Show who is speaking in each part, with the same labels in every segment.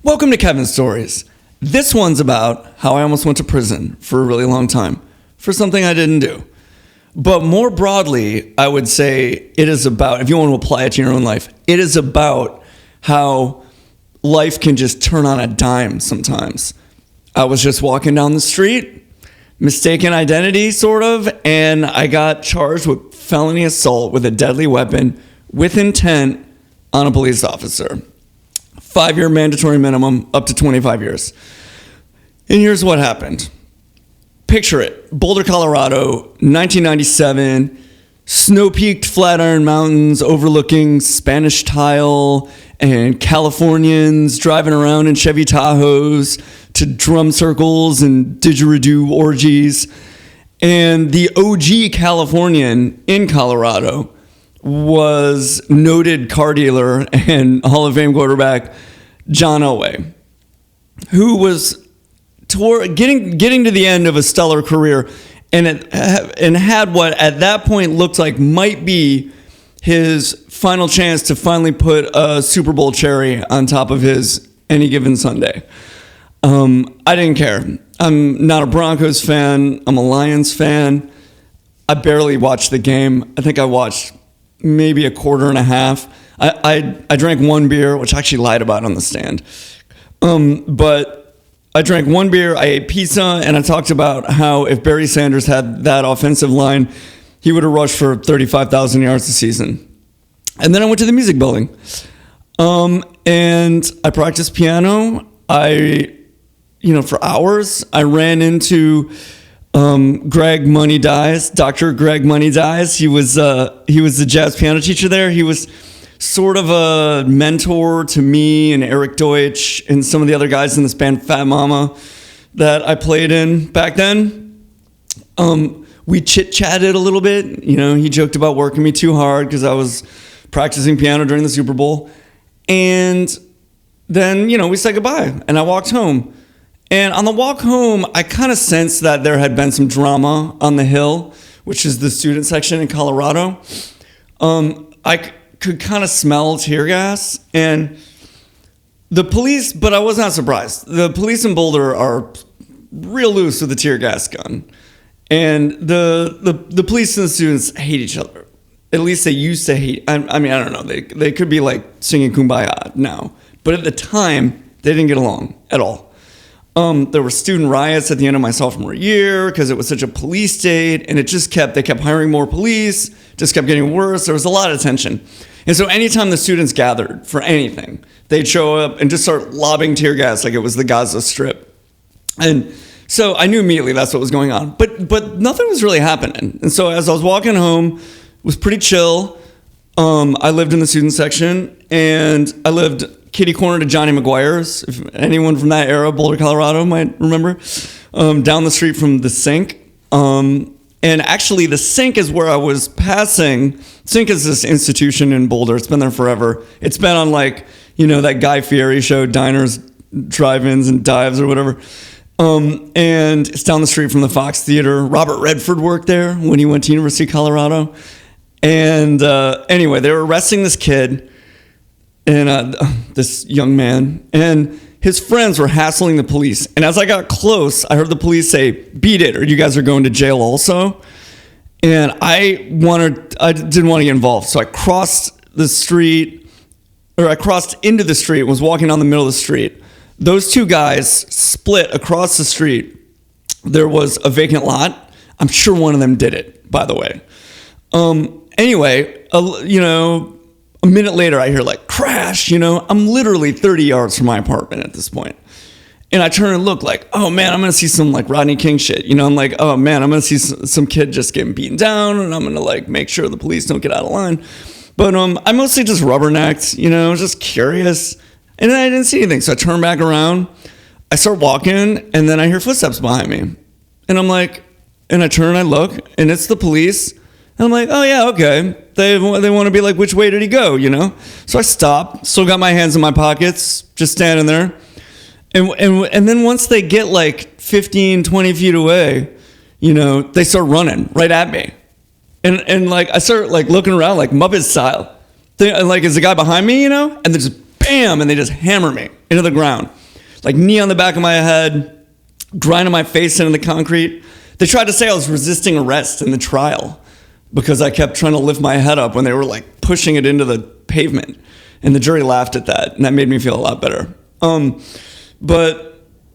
Speaker 1: Welcome to Kevin's Stories. This one's about how I almost went to prison for a really long time for something I didn't do. But more broadly, I would say it is about, if you want to apply it to your own life, it is about how life can just turn on a dime sometimes. I was just walking down the street, mistaken identity sort of, and I got charged with felony assault with a deadly weapon with intent on a police officer. 5-year mandatory minimum, up to 25 years. And here's what happened. Picture it. Boulder, Colorado, 1997, snow-peaked Flatiron Mountains overlooking Spanish Tile and Californians driving around in Chevy Tahoes to drum circles and didgeridoo orgies. And the OG Californian in Colorado was noted car dealer and Hall of Fame quarterback John Elway, who was getting to the end of a stellar career and had what at that point looked like might be his final chance to finally put a Super Bowl cherry on top of his Any Given Sunday. I didn't care. I'm not a Broncos fan. I'm a Lions fan. I barely watched the game. I think I watched maybe a quarter and a half. I drank one beer, which I actually lied about on the stand. But I drank one beer, I ate pizza, and I talked about how if Barry Sanders had that offensive line, he would have rushed for 35,000 yards a season. And then I went to the music building. And I practiced piano. For hours, I ran into Greg Money Dies, Dr. Greg Money Dies. He was the jazz piano teacher there. He was sort of a mentor to me and Eric Deutsch and some of the other guys in this band Fat Mama that I played in back then. We chit-chatted a little bit. He joked about working me too hard because I was practicing piano during the Super Bowl. And then, we said goodbye and I walked home. And on the walk home, I kind of sensed that there had been some drama on the Hill, which is the student section in Colorado. I could kind of smell tear gas. And the police, but I was not surprised. The police in Boulder are real loose with the tear gas gun. And the police and the students hate each other. At least they used to hate. I don't know. They could be like singing Kumbaya now. But at the time, they didn't get along at all. There were student riots at the end of my sophomore year because it was such a police state, and they kept hiring more police, just kept getting worse. There was a lot of tension. And so anytime the students gathered for anything, they'd show up and just start lobbing tear gas like it was the Gaza Strip. And so I knew immediately that's what was going on. But nothing was really happening. And so as I was walking home, it was pretty chill. I lived in the student section, and I lived kitty corner to Johnny McGuire's, if anyone from that era, Boulder, Colorado, might remember, down the street from the Sink. And actually, the Sink is where I was passing. Sink is this institution in Boulder. It's been there forever. It's been on that Guy Fieri show, Diners, Drive-Ins, and Dives or whatever. And it's down the street from the Fox Theater. Robert Redford worked there when he went to University of Colorado. And anyway, they were arresting this kid, and this young man, and his friends were hassling the police. And as I got close, I heard the police say, "Beat it, or you guys are going to jail also." And I didn't want to get involved. So I crossed into the street, was walking down the middle of the street. Those two guys split across the street. There was a vacant lot. I'm sure one of them did it, by the way. Anyway, a minute later, I hear crash, I'm literally 30 yards from my apartment at this point. And I turn and look oh man, I'm going to see some Rodney King shit. I'm like, oh man, I'm going to see some kid just getting beaten down, and I'm going to make sure the police don't get out of line. But I mostly just rubbernecked, just curious. And then I didn't see anything. So I turn back around, I start walking, and then I hear footsteps behind me. And I'm like, and I turn and I look, and it's the police. And I'm like, oh yeah, okay. They want to be like, which way did he go, So I stop, still got my hands in my pockets, just standing there. And then once they get 15, 20 feet away, they start running right at me. And I start looking around Muppet style. Is the guy behind me, And they're just bam, and they just hammer me into the ground. Like knee on the back of my head, grinding my face into the concrete. They tried to say I was resisting arrest in the trial because I kept trying to lift my head up when they were like pushing it into the pavement. And the jury laughed at that, and that made me feel a lot better. But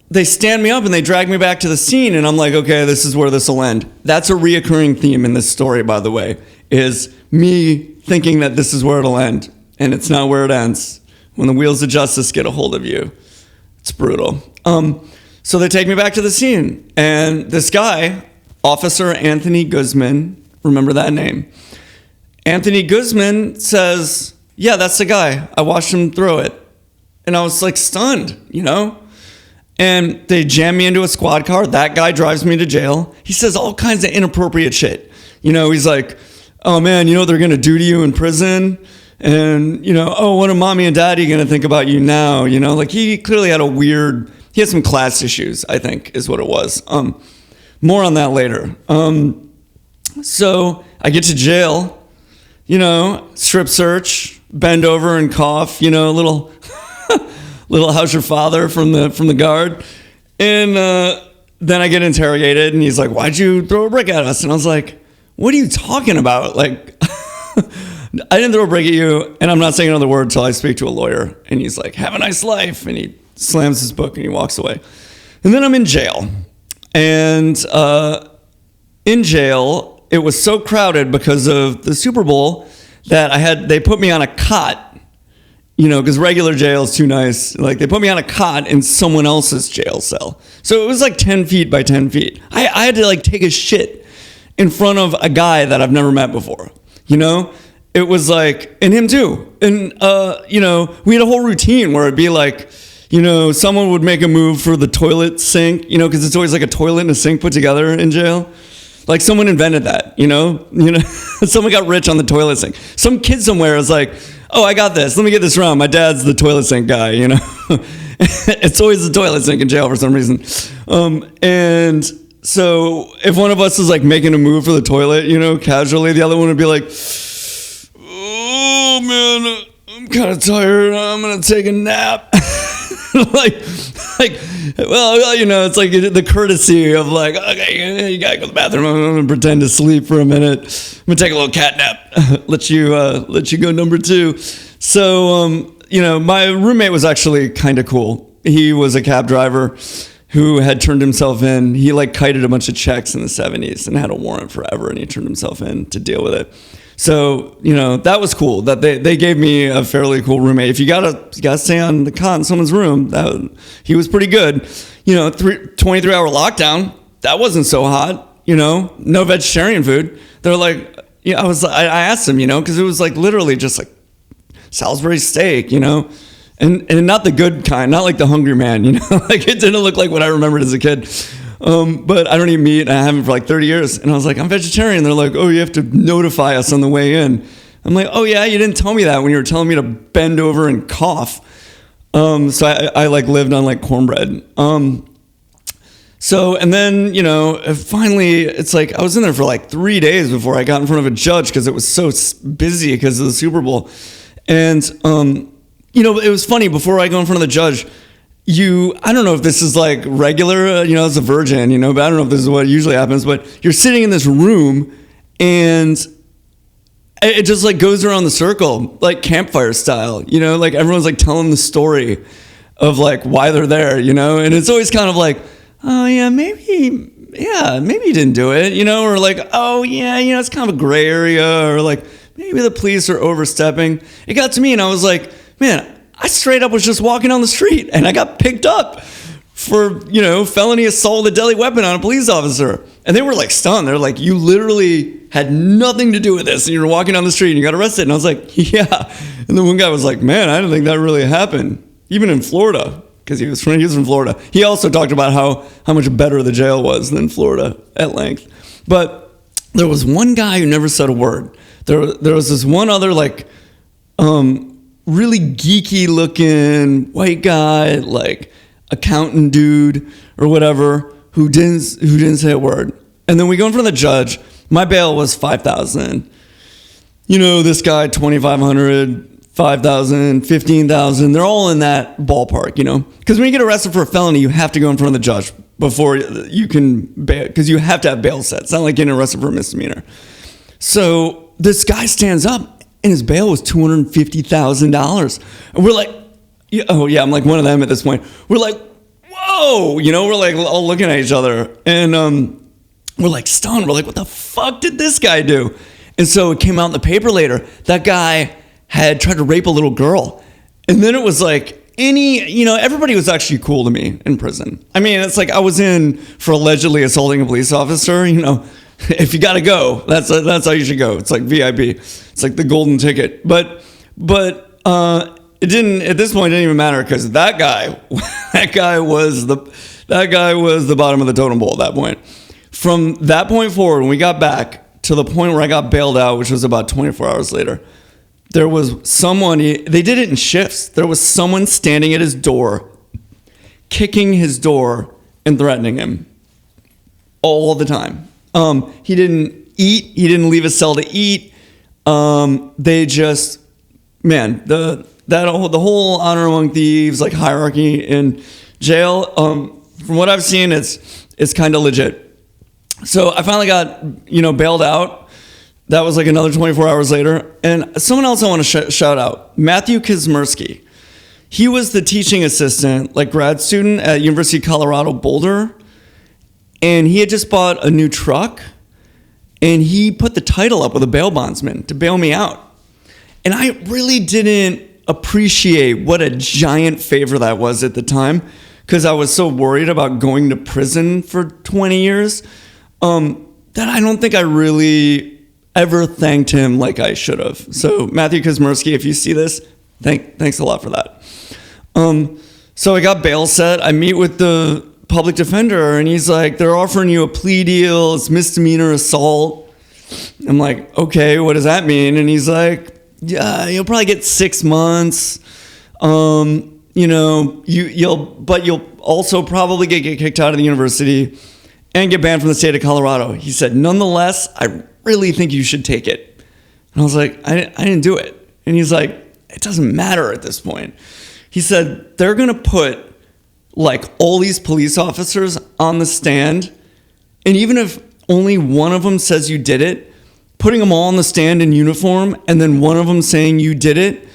Speaker 1: they stand me up and they drag me back to the scene, and I'm like, okay, this is where this will end. That's a reoccurring theme in this story, by the way, is me thinking that this is where it'll end, and it's not where it ends. When the wheels of justice get a hold of you, it's brutal. So they take me back to the scene, and this guy, Officer Anthony Guzman, remember that name? Anthony Guzman says, yeah, that's the guy. I watched him throw it. And I was like stunned, you know? And they jam me into a squad car. That guy drives me to jail. He says all kinds of inappropriate shit. You know, he's like, oh man, you know what they're going to do to you in prison? And, you know, oh, what are mommy and daddy going to think about you now? You know, like he clearly had he had some class issues, I think is what it was. More on that later. So I get to jail, you know, strip search, bend over and cough, you know, a little how's your father from the guard. And then I get interrogated and he's like, why'd you throw a brick at us? And I was like, what are you talking about? Like, I didn't throw a brick at you, and I'm not saying another word till I speak to a lawyer. And he's like, have a nice life. And he slams his book and he walks away. And then I'm in jail. And in jail, it was so crowded because of the Super Bowl that they put me on a cot. You know, because regular jail is too nice. Like, they put me on a cot in someone else's jail cell. So it was like 10 feet by 10 feet. I had to, like, take a shit in front of a guy that I've never met before. You know? It was like, and him too. And, you know, we had a whole routine where it'd be like, you know, someone would make a move for the toilet sink, you know, because it's always like a toilet and a sink put together in jail. Like, someone invented that, you know? Someone got rich on the toilet sink. Some kid somewhere was like, oh, I got this. Let me get this wrong. My dad's the toilet sink guy, you know? It's always the toilet sink in jail for some reason. And so if one of us was like making a move for the toilet, you know, casually, the other one would be like, oh man, I'm kind of tired. I'm going to take a nap. Well, you know, it's like the courtesy of like, okay, you gotta go to the bathroom. I'm gonna pretend to sleep for a minute. I'm gonna take a little cat nap. let you go number 2. So, you know, my roommate was actually kind of cool. He was a cab driver who had turned himself in. He like kited a bunch of checks in the 70s and had a warrant forever, and he turned himself in to deal with it. So, you know, that was cool that they gave me a fairly cool roommate. If you gotta stay on the cot in someone's room, he was pretty good. You know, 23-hour lockdown, that wasn't so hot, you know, no vegetarian food. They're like, yeah, I asked him, you know, because it was like literally just like Salisbury steak, you know, and not the good kind, not like the Hungry Man, you know, like it didn't look like what I remembered as a kid. But I don't eat meat, and I haven't for like 30 years. And I was like, I'm vegetarian. They're like, oh, you have to notify us on the way in. I'm like, oh yeah, you didn't tell me that when you were telling me to bend over and cough. So I like lived on like cornbread. So, and then, you know, finally it's like, I was in there for like 3 days before I got in front of a judge because it was so busy because of the Super Bowl. And, you know, it was funny, before I go in front of the judge, I don't know if this is like regular, you know, as a virgin, you know, but I don't know if this is what usually happens, but you're sitting in this room and it just like goes around the circle, like campfire style, you know, like everyone's like telling the story of like why they're there, you know, and it's always kind of like, oh yeah, maybe you didn't do it, you know, or like, oh yeah, you know, it's kind of a gray area, or like maybe the police are overstepping. It got to me and I was like, man, I straight up was just walking down the street and I got picked up for, you know, felony assault with a deadly weapon on a police officer. And they were like stunned. They're like, you literally had nothing to do with this and you were walking down the street and you got arrested. And I was like, yeah. And then one guy was like, man, I didn't think that really happened. Even in Florida, because he was from Florida. He also talked about how much better the jail was than Florida at length. But there was one guy who never said a word. There was this one other like, really geeky looking white guy, like accountant dude or whatever, who didn't say a word. And then we go in front of the judge. My bail was $5,000. You know, this guy $2,500, $5,000, $15,000. They're all in that ballpark, you know? Because when you get arrested for a felony, you have to go in front of the judge before you can bail, because you have to have bail set. It's not like getting arrested for a misdemeanor. So this guy stands up, and his bail was $250,000. And we're like, oh yeah, I'm like one of them at this point. We're like, whoa, you know, we're like all looking at each other, and we're like stunned. We're like, what the fuck did this guy do? And so it came out in the paper later. That guy had tried to rape a little girl. And then it was like everybody was actually cool to me in prison. I mean, it's like I was in for allegedly assaulting a police officer, you know. If you got to go, that's how you should go. It's like VIP. It's like the golden ticket. But it didn't, at this point, it didn't even matter, because that guy was the bottom of the totem pole at that point. From that point forward, when we got back to the point where I got bailed out, which was about 24 hours later, there was someone, they did it in shifts. There was someone standing at his door, kicking his door and threatening him all the time. He didn't eat. He didn't leave his cell to eat. They just, man, the whole honor among thieves, like, hierarchy in jail, from what I've seen, it's kind of legit. So I finally got, bailed out. That was like another 24 hours later. And someone else I want to shout out, Matthew Kazmersky. He was the teaching assistant, like grad student at University of Colorado, Boulder. And he had just bought a new truck. And he put the title up with a bail bondsman to bail me out. And I really didn't appreciate what a giant favor that was at the time, because I was so worried about going to prison for 20 years that I don't think I really ever thanked him like I should have. So Matthew Kazmersky, if you see this, thanks a lot for that. So I got bail set. I meet with the public defender, and he's like, they're offering you a plea deal. It's misdemeanor assault. I'm like, okay, what does that mean? And he's like, yeah, you'll probably get 6 months. You'll also probably get kicked out of the university and get banned from the state of Colorado. He said, nonetheless, I really think you should take it. And I was like, I didn't do it. And he's like, it doesn't matter at this point. He said, they're going to put like all these police officers on the stand. And even if only one of them says you did it, putting them all on the stand in uniform and then one of them saying you did it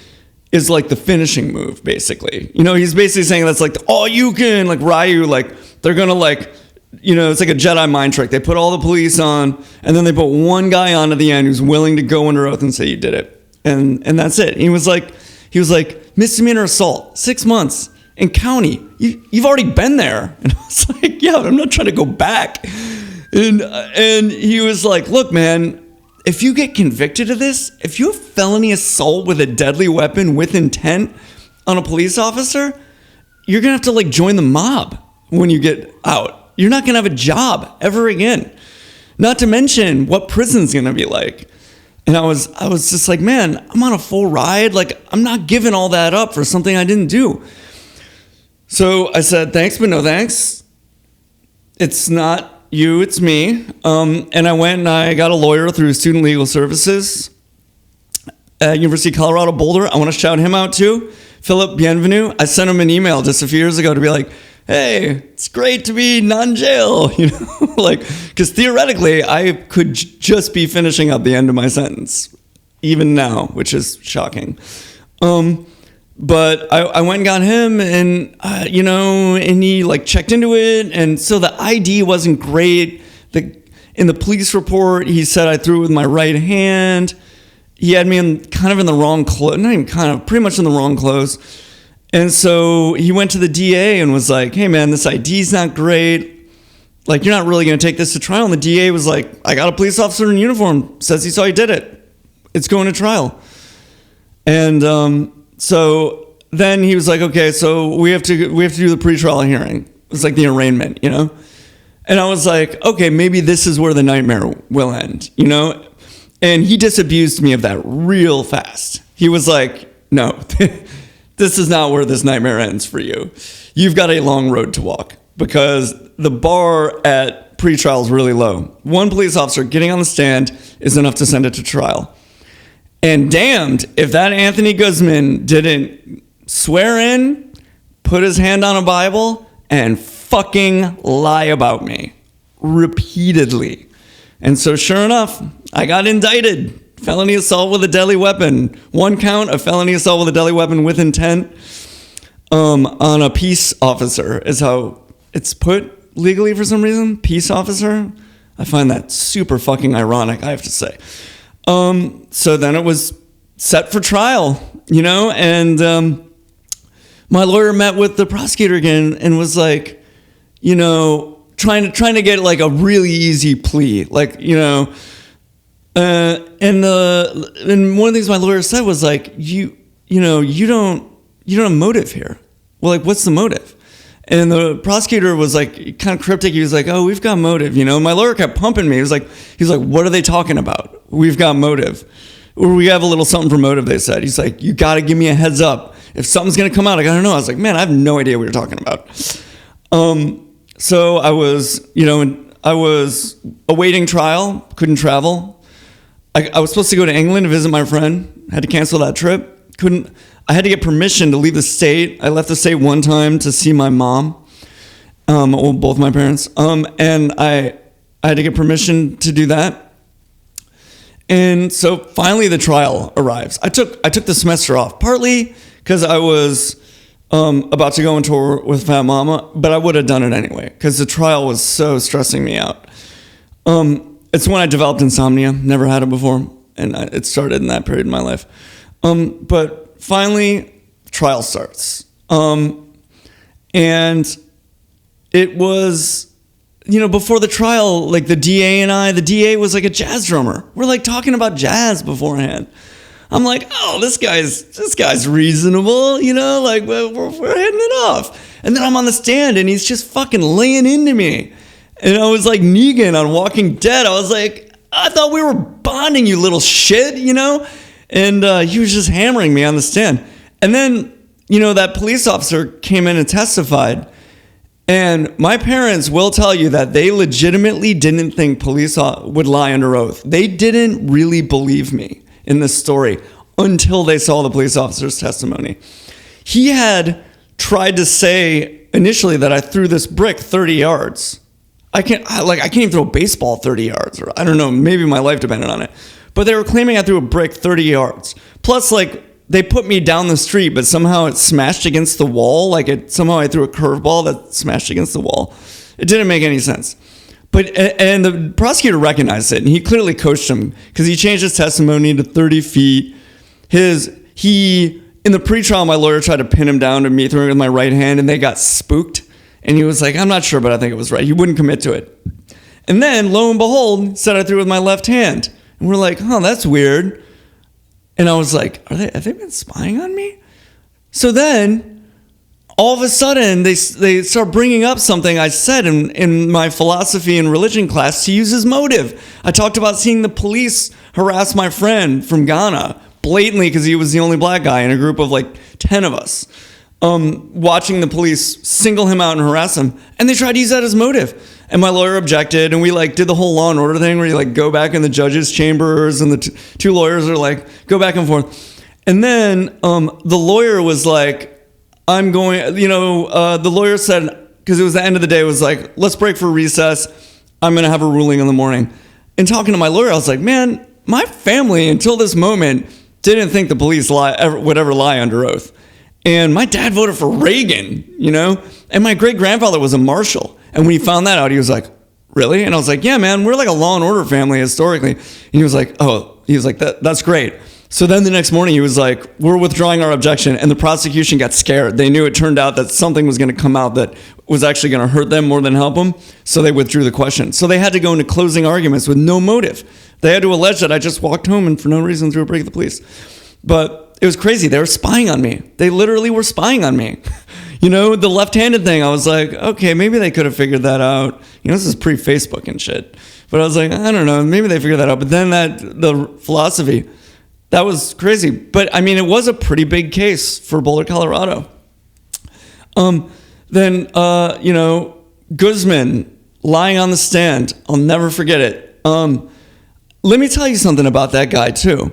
Speaker 1: is like the finishing move, basically. He's basically saying that's like, oh, you can, like Ryu, like they're going to like, it's like a Jedi mind trick. They put all the police on, and then they put one guy on at the end who's willing to go under oath and say you did it. And that's it. He was like, misdemeanor assault, 6 months in county. You've already been there. And I was like, yeah, but I'm not trying to go back. And he was like, look, man, if you get convicted of this, if you have felony assault with a deadly weapon with intent on a police officer, you're going to have to like join the mob when you get out. You're not going to have a job ever again. Not to mention what prison's going to be like. And I was just like, man, I'm on a full ride. Like, I'm not giving all that up for something I didn't do. So I said, thanks, but no thanks. It's not you, it's me. And I went and I got a lawyer through Student Legal Services at University of Colorado, Boulder. I want to shout him out too. Philip Bienvenu. I sent him an email just a few years ago to be like, hey, it's great to be not in jail, like, because theoretically I could just be finishing up the end of my sentence, even now, which is shocking. But I went and got him, and and he like checked into it, and so the ID wasn't great. In the police report, he said I threw it with my right hand. He had me in the wrong clothes, not even pretty much in the wrong clothes. And so he went to the DA and was like, hey, man, this ID's not great. Like, you're not really going to take this to trial. And the DA was like, I got a police officer in uniform, says he saw you did it. It's going to trial. And so then he was like, okay, so we have to do the pretrial hearing. It's like the arraignment, And I was like, okay, maybe this is where the nightmare will end, And he disabused me of that real fast. He was like, no, this is not where this nightmare ends for you. You've got a long road to walk, because the bar at pretrial is really low. One police officer getting on the stand is enough to send it to trial. And damned if that Anthony Guzman didn't swear in, put his hand on a Bible, and fucking lie about me repeatedly. And so sure enough, I got indicted. Felony assault with a deadly weapon. One count of felony assault with a deadly weapon with intent on a peace officer is how it's put legally for some reason. Peace officer. I find that super fucking ironic, I have to say. So then it was set for trial, and my lawyer met with the prosecutor again and was like, trying to get like a really easy plea, like, and one of the things my lawyer said was like, you don't have motive here. Well, like, what's the motive? And the prosecutor was like kind of cryptic. He was like, "Oh, we've got motive." My lawyer kept pumping me. He was like, "What are they talking about? We've got motive, or we have a little something for motive." They said. He's like, "You got to give me a heads up if something's gonna come out. I gotta know." I was like, "Man, I have no idea what you're talking about." So I was, I was awaiting trial. Couldn't travel. I was supposed to go to England to visit my friend. Had to cancel that trip. Couldn't. I had to get permission to leave the state. I left the state one time to see my mom, both my parents, and I had to get permission to do that. And so finally the trial arrives. I took the semester off, partly because I was about to go on tour with Fat Mama, but I would have done it anyway because the trial was so stressing me out. It's when I developed insomnia, never had it before, and it started in that period in my life. But finally, trial starts. And it was, before the trial, like the DA was like a jazz drummer. We're like talking about jazz beforehand. I'm like, oh, this guy's reasonable, like we're hitting it off. And then I'm on the stand and he's just fucking laying into me. And I was like Negan on Walking Dead. I was like, I thought we were bonding, you little shit, And he was just hammering me on the stand. And then, that police officer came in and testified. And my parents will tell you that they legitimately didn't think police would lie under oath. They didn't really believe me in this story until they saw the police officer's testimony. He had tried to say initially that I threw this brick 30 yards. I can't even throw a baseball 30 yards, or I don't know, maybe my life depended on it. But they were claiming I threw a brick 30 yards. Plus, they put me down the street, but somehow it smashed against the wall. Somehow I threw a curveball that smashed against the wall. It didn't make any sense. And the prosecutor recognized it, and he clearly coached him because he changed his testimony to 30 feet. In the pretrial, my lawyer tried to pin him down to me throwing with my right hand, and they got spooked. And he was like, I'm not sure, but I think it was right. He wouldn't commit to it. And then, lo and behold, said I threw with my left hand. And we're like, oh, that's weird. And I was like, have they been spying on me? So then, all of a sudden, they start bringing up something I said in my philosophy and religion class to use as motive. I talked about seeing the police harass my friend from Ghana blatantly because he was the only black guy in a group of like 10 of us. Watching the police single him out and harass him. And they tried to use that as motive. And my lawyer objected, and we did the whole Law and Order thing where you go back in the judges' chambers, and the two lawyers are go back and forth. And then the lawyer was like, I'm going, the lawyer said, because it was the end of the day, it was like, let's break for recess. I'm going to have a ruling in the morning. And talking to my lawyer, I was like, man, my family until this moment didn't think the police would ever lie under oath. And my dad voted for Reagan, and my great-grandfather was a marshal. And when he found that out, he was like, really? And I was like, yeah, man, we're like a Law and Order family historically. And he was like, that's great. So then the next morning he was like, we're withdrawing our objection. And the prosecution got scared. They knew it turned out that something was going to come out that was actually going to hurt them more than help them. So they withdrew the question. So they had to go into closing arguments with no motive. They had to allege that I just walked home and for no reason threw a brick at the police. But it was crazy. They were spying on me. They literally were spying on me. The left-handed thing, I was like, okay, maybe they could have figured that out. This is pre-Facebook and shit. But I was like, I don't know, maybe they figured that out. But then the philosophy, that was crazy. But I mean, it was a pretty big case for Boulder, Colorado. Then Guzman lying on the stand. I'll never forget it. Let me tell you something about that guy too.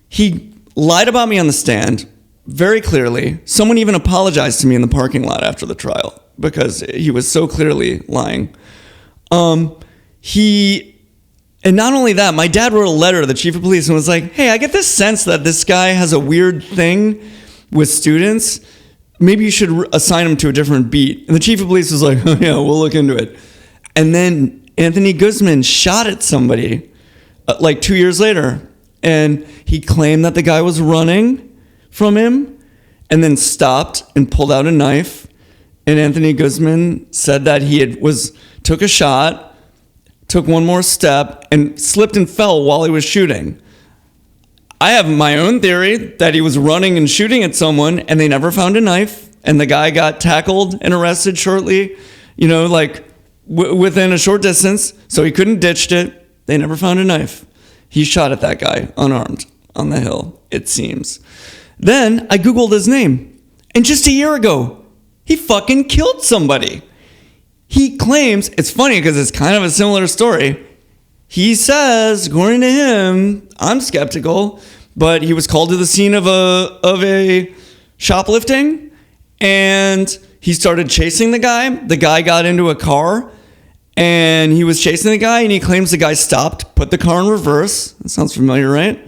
Speaker 1: He lied about me on the stand very clearly. Someone even apologized to me in the parking lot after the trial because he was so clearly lying. And not only that, my dad wrote a letter to the chief of police and was like, hey, I get this sense that this guy has a weird thing with students. Maybe you should assign him to a different beat. And the chief of police was like, oh, yeah, we'll look into it. And then Anthony Guzman shot at somebody like 2 years later. And he claimed that the guy was running from him and then stopped and pulled out a knife. And Anthony Guzman said that took a shot, took one more step, and slipped and fell while he was shooting. I have my own theory that he was running and shooting at someone, and they never found a knife, and the guy got tackled and arrested shortly, within a short distance, so he couldn't ditch it. They never found a knife. He shot at that guy, unarmed, on the hill, it seems. Then I Googled his name, and just a year ago, he fucking killed somebody. He claims, it's funny because it's kind of a similar story. He says, according to him, I'm skeptical, but he was called to the scene of a shoplifting, and he started chasing the guy. The guy got into a car, and he was chasing the guy, and he claims the guy stopped, put the car in reverse. That sounds familiar, right?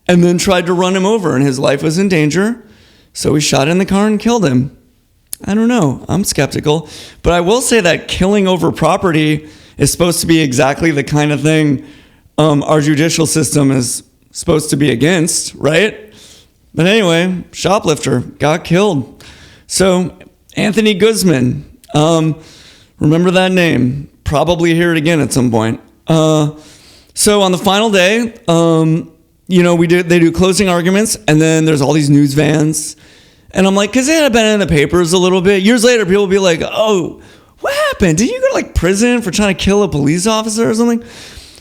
Speaker 1: And then tried to run him over, and his life was in danger. So he shot in the car and killed him. I don't know. I'm skeptical. But I will say that killing over property is supposed to be exactly the kind of thing our judicial system is supposed to be against, right? But anyway, shoplifter got killed. So Anthony Guzman, remember that name. Probably hear it again at some point. So on the final day, they do closing arguments, and then there's all these news vans. And I'm like, because it had been in the papers a little bit. Years later, people will be like, oh, what happened? Did you go to prison for trying to kill a police officer or something?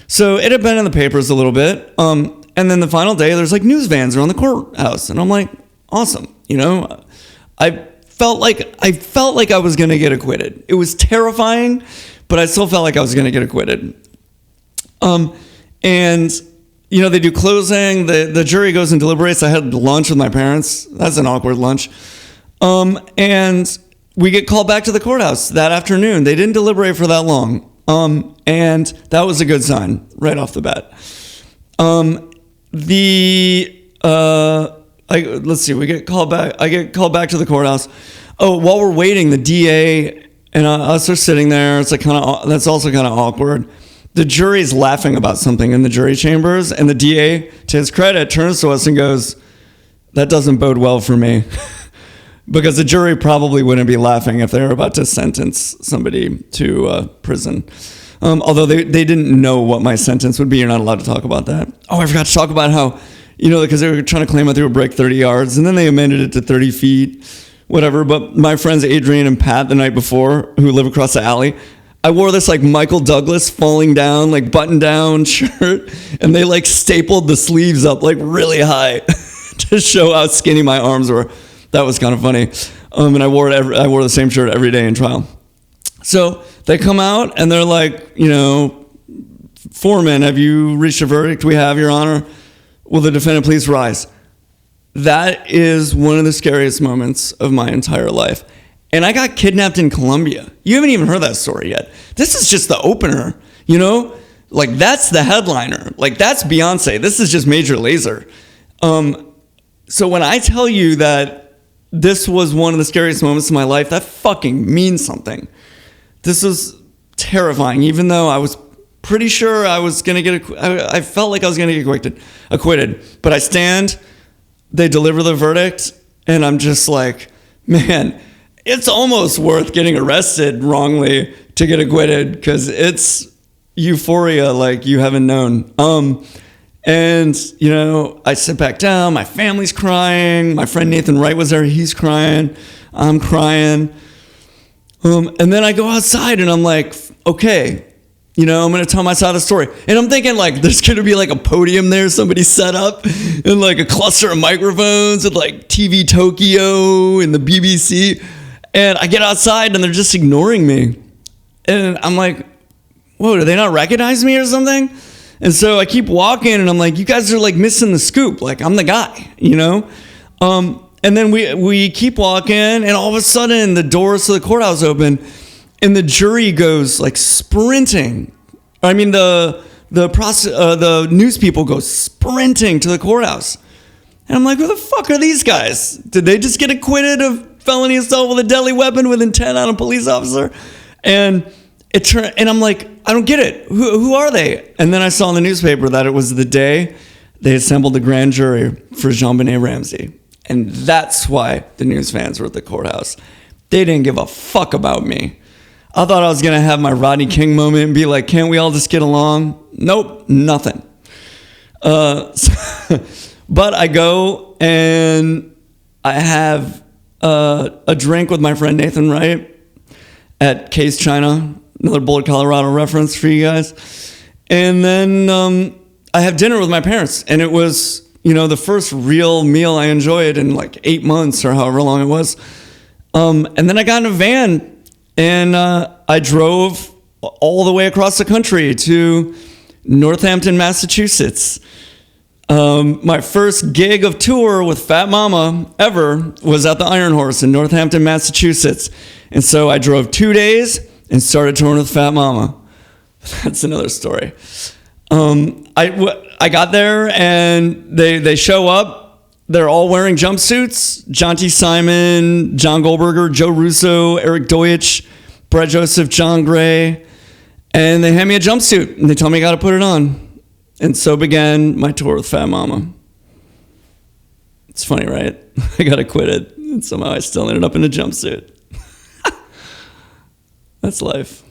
Speaker 1: So it had been in the papers a little bit. And then the final day, there's news vans around the courthouse. And I'm like, awesome. I felt like I was going to get acquitted. It was terrifying, but I still felt like I was going to get acquitted. They do closing, the jury goes and deliberates. I had lunch with my parents. That's an awkward lunch. And we get called back to the courthouse that afternoon. They didn't deliberate for that long. And that was a good sign right off the bat. Let's see, we get called back. I get called back to the courthouse. Oh, while we're waiting, the DA and us are sitting there. It's that's also kind of awkward. The jury's laughing about something in the jury chambers, and the DA, to his credit, turns to us and goes, that doesn't bode well for me. Because the jury probably wouldn't be laughing if they were about to sentence somebody to prison. Although they didn't know what my sentence would be. You're not allowed to talk about that. Oh, I forgot to talk about how, because they were trying to claim that they would break 30 yards, and then they amended it to 30 feet, whatever. But my friends Adrian and Pat the night before, who live across the alley, I wore this Michael Douglas falling down, button down shirt, and they stapled the sleeves up really high to show how skinny my arms were. That was kind of funny. And I wore the same shirt every day in trial. So they come out and they're like, Foreman, have you reached a verdict? We have, Your Honor. Will the defendant please rise? That is one of the scariest moments of my entire life. And I got kidnapped in Colombia. You haven't even heard that story yet. This is just the opener, that's the headliner. That's Beyonce. This is just Major Lazer. So when I tell you that this was one of the scariest moments of my life, that fucking means something. This was terrifying, even though I was pretty sure I was going to get, I felt like I was going to get acquitted. But I stand, they deliver the verdict, and I'm just like, man, it's almost worth getting arrested wrongly to get acquitted because it's euphoria like you haven't known. And, I sit back down, my family's crying, my friend Nathan Wright was there, he's crying, I'm crying. And then I go outside and I'm like, okay, I'm going to tell my side of the story. And I'm thinking there's going to be a podium there somebody set up and a cluster of microphones with TV Tokyo and the BBC. And I get outside and they're just ignoring me. And I'm like, whoa, do they not recognize me or something? And so I keep walking, and I'm like, you guys are like missing the scoop. Like, I'm the guy, you know? And then we keep walking, and all of a sudden the doors to the courthouse open, and the jury goes like sprinting. I mean, the news people go sprinting to the courthouse. And I'm like, who the fuck are these guys? Did they just get acquitted of felony assault with a deadly weapon with intent on a police officer? And I'm like, I don't get it. Who are they? And then I saw in the newspaper that it was the day they assembled the grand jury for JonBenet Ramsey. And that's why the news fans were at the courthouse. They didn't give a fuck about me. I thought I was going to have my Rodney King moment and be like, can't we all just get along? Nope, nothing. But I go and I have a drink with my friend Nathan Wright at Case China, another Boulder, Colorado reference for you guys. And then I have dinner with my parents, and it was, the first real meal I enjoyed in like 8 months or however long it was. And then I got in a van, and I drove all the way across the country to Northampton, Massachusetts. My first gig of tour with Fat Mama ever was at the Iron Horse in Northampton, Massachusetts. And so I drove 2 days and started touring with Fat Mama. That's another story. I got there, and they show up. They're all wearing jumpsuits. John T. Simon, John Goldberger, Joe Russo, Eric Deutsch, Brett Joseph, John Gray. And they hand me a jumpsuit, and they tell me I got to put it on. And so began my tour with Fat Mama. It's funny, right? I got acquitted, and somehow I still ended up in a jumpsuit. That's life.